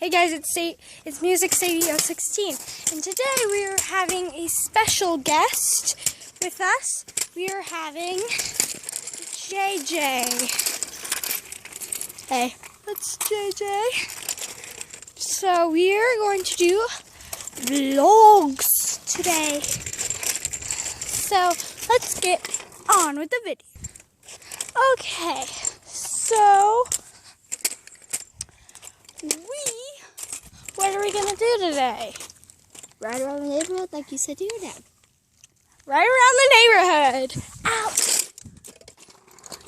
Hey guys, it's Music Sadie 016, and today we are having a special guest with us. We are having JJ. Hey, that's JJ. So we are going to do vlogs today. So let's get on with the video. Okay, so what are we going to do today? Ride around the neighborhood like you said you would. Ride around the neighborhood. Ow!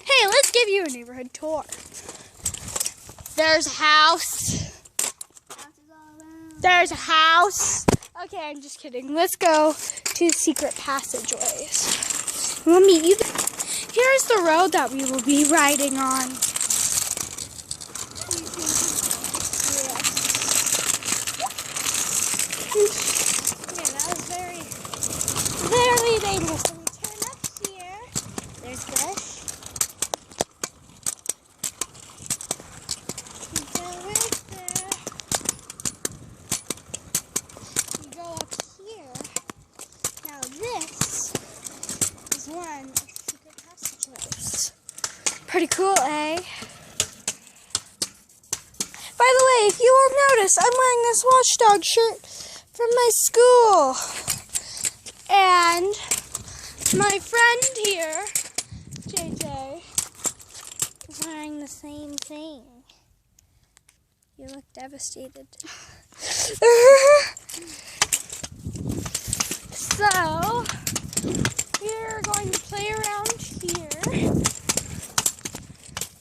Hey, let's give you a neighborhood tour. There's a house. There's a house. Okay, I'm just kidding. Let's go to secret passageways. We'll meet you there. Here's the road that we will be riding on. Very dangerous. So we turn up here. There's Bush. We go right there. We go up here. Now this is one of the secret passageways. Pretty cool, eh? By the way, if you won't notice, I'm wearing this watchdog shirt from my school. And my friend here, JJ, is wearing the same thing. You look devastated. So, we're going to play around here.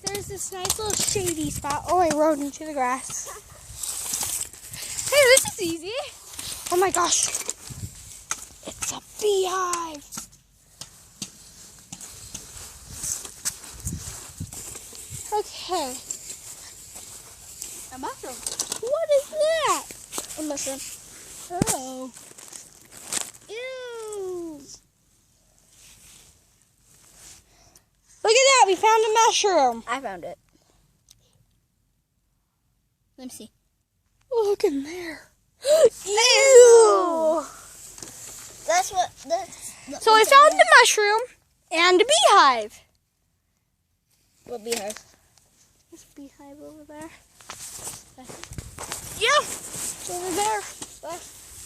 There's this nice little shady spot. Oh, I rode into the grass. Hey, this is easy. Oh my gosh. It's a beehive. Okay. A mushroom. What is that? A mushroom. Oh. Ew. Look at that. We found a mushroom. I found it. Let me see. Oh, look in there. Ew. That's what. So I found a mushroom and a beehive. What beehive? There's a beehive over there. Yeah, it's over there.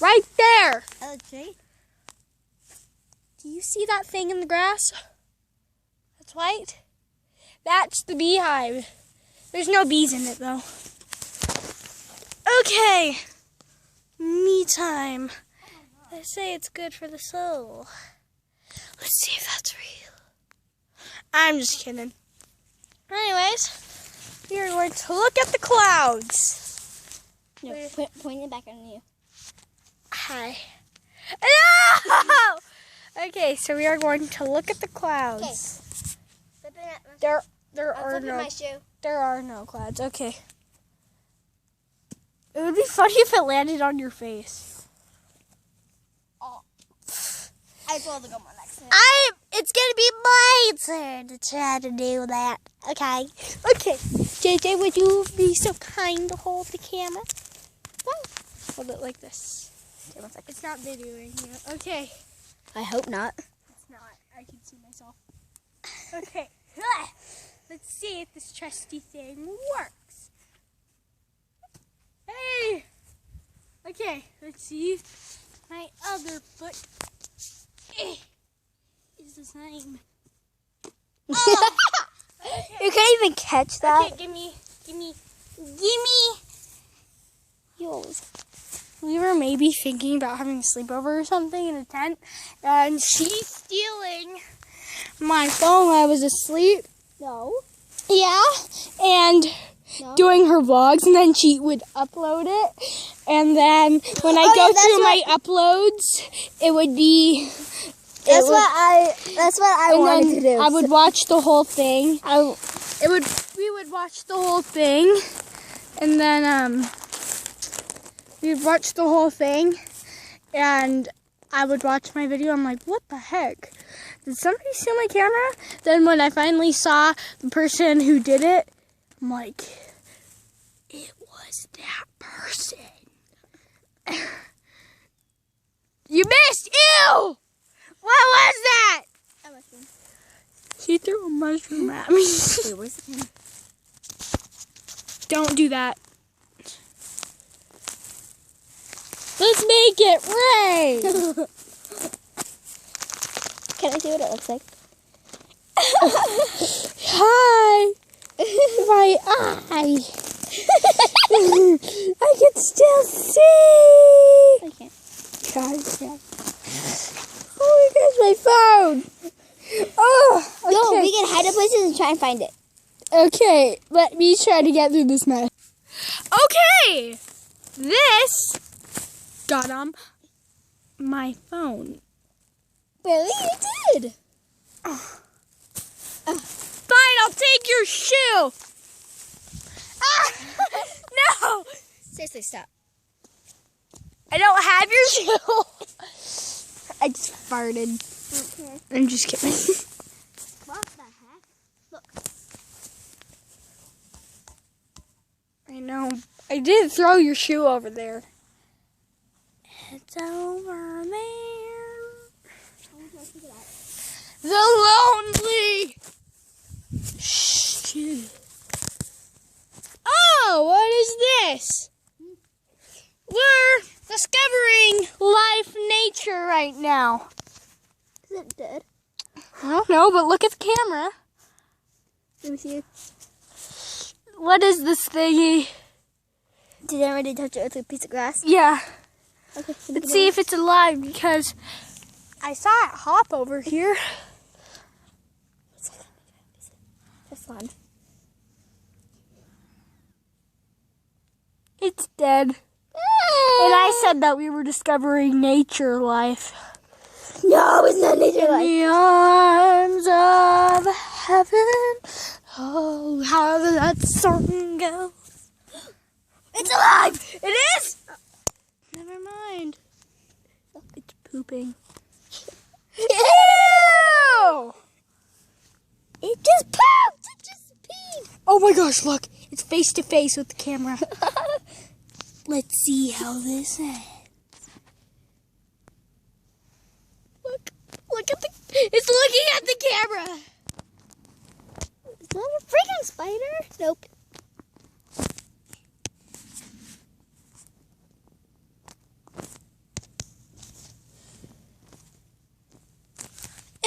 Right there. LG? Do you see that thing in the grass? That's white. That's the beehive. There's no bees in it though. Okay, me time. They say it's good for the soul. Let's see if that's real. I'm just kidding. Anyways, we are going to look at the clouds. No, point it back on you. Hi. No! Okay, so we are going to look at the clouds. There are no clouds. Okay. It would be funny if it landed on your face. I told to go my next time. It's gonna be my turn to try to do that. Okay. Okay. JJ, would you be so kind to hold the camera? Hold it like this. Okay, 1 second. It's not videoing you. Okay. I hope not. It's not. I can see myself. Okay. Let's see if this trusty thing works. Hey. Okay. Let's see if my other foot is the same. Oh. Okay. You can't even catch that. Okay, gimme. You always. We were maybe thinking about having a sleepover or something in a tent, and she's stealing my phone while I was asleep. No. Yeah, and doing her vlogs, and then she would upload it, and then when I go through my uploads, it would be. That's what I wanted to do. I would watch the whole thing. We would watch the whole thing, and then we'd watch the whole thing, and I would watch my video. I'm like, what the heck? Did somebody steal my camera? Then when I finally saw the person who did it, I'm like, it was was that person? You missed! Ew! What was that? A mushroom. She threw a mushroom at me. Wait, where's the camera? Don't do that. Let's make it rain! Can I see what it looks like? Hi! My eye! I can still see! I can't. Guys, yeah. Oh my gosh, my phone! Oh, okay. No, we can hide in places and try and find it. Okay, let me try to get through this mess. Okay! This got on my phone. Really? You did. Fine, I'll take your shoe! Ah! No! Seriously, stop. I don't have your shoe! I just farted. Okay. I'm just kidding. What the heck? Look. I know. I did throw your shoe over there. It's over there. The lonely. Shh. Oh, what is this? We're discovering life, nature right now. Is it dead? I don't know, but look at the camera. Let me see it. What is this thingy? Did I already touch it with a piece of grass? Yeah. Okay. Let's see if it's alive because I saw it hop over here. That's fun. It's dead. And I said that we were discovering nature life. No, it's not nature In life. the arms of heaven. Oh, how did that song go? It's alive! It is? Never mind. It's pooping. Ew! It just pooped! It just peed! Oh my gosh, look. It's face to face with the camera. Let's see how this ends. Look at the... It's looking at the camera. Is that a freaking spider? Nope.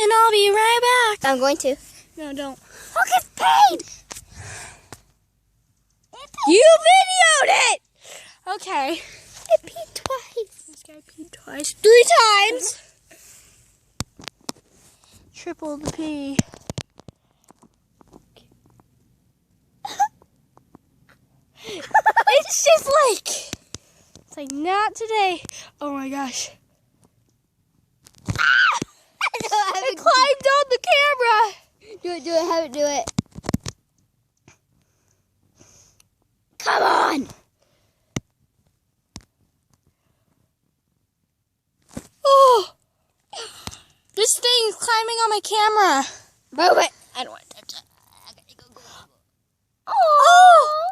And I'll be right back. I'm going to. No, don't. Look, it's paid! You videoed it! Okay. It peed twice. This guy peed twice. 3 times! Triple the pee. It's just like... It's like, not today. Oh my gosh. I climbed on the camera. Do it, have it do it. Come on! Oh! This thing is climbing on my camera. Move it! I don't want to touch it. I gotta go. Oh!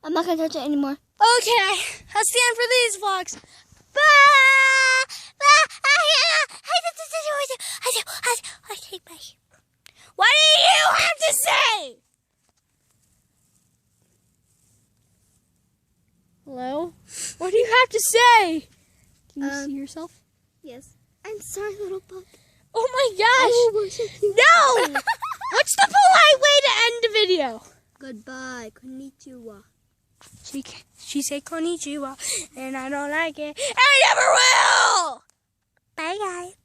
I'm not gonna touch it anymore. Okay, that's the end for these vlogs. Bye! What do you have to say? Hello? What do you have to say? Can you see yourself? Yes. I'm sorry, little bug. Oh my gosh! Oh, we're so cute. No! What's the polite way to end a video? Goodbye. Konnichiwa. She said konnichiwa, and I don't like it. I never will! Bye, guys.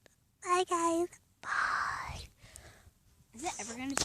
Bye, guys. Bye. Is it ever going to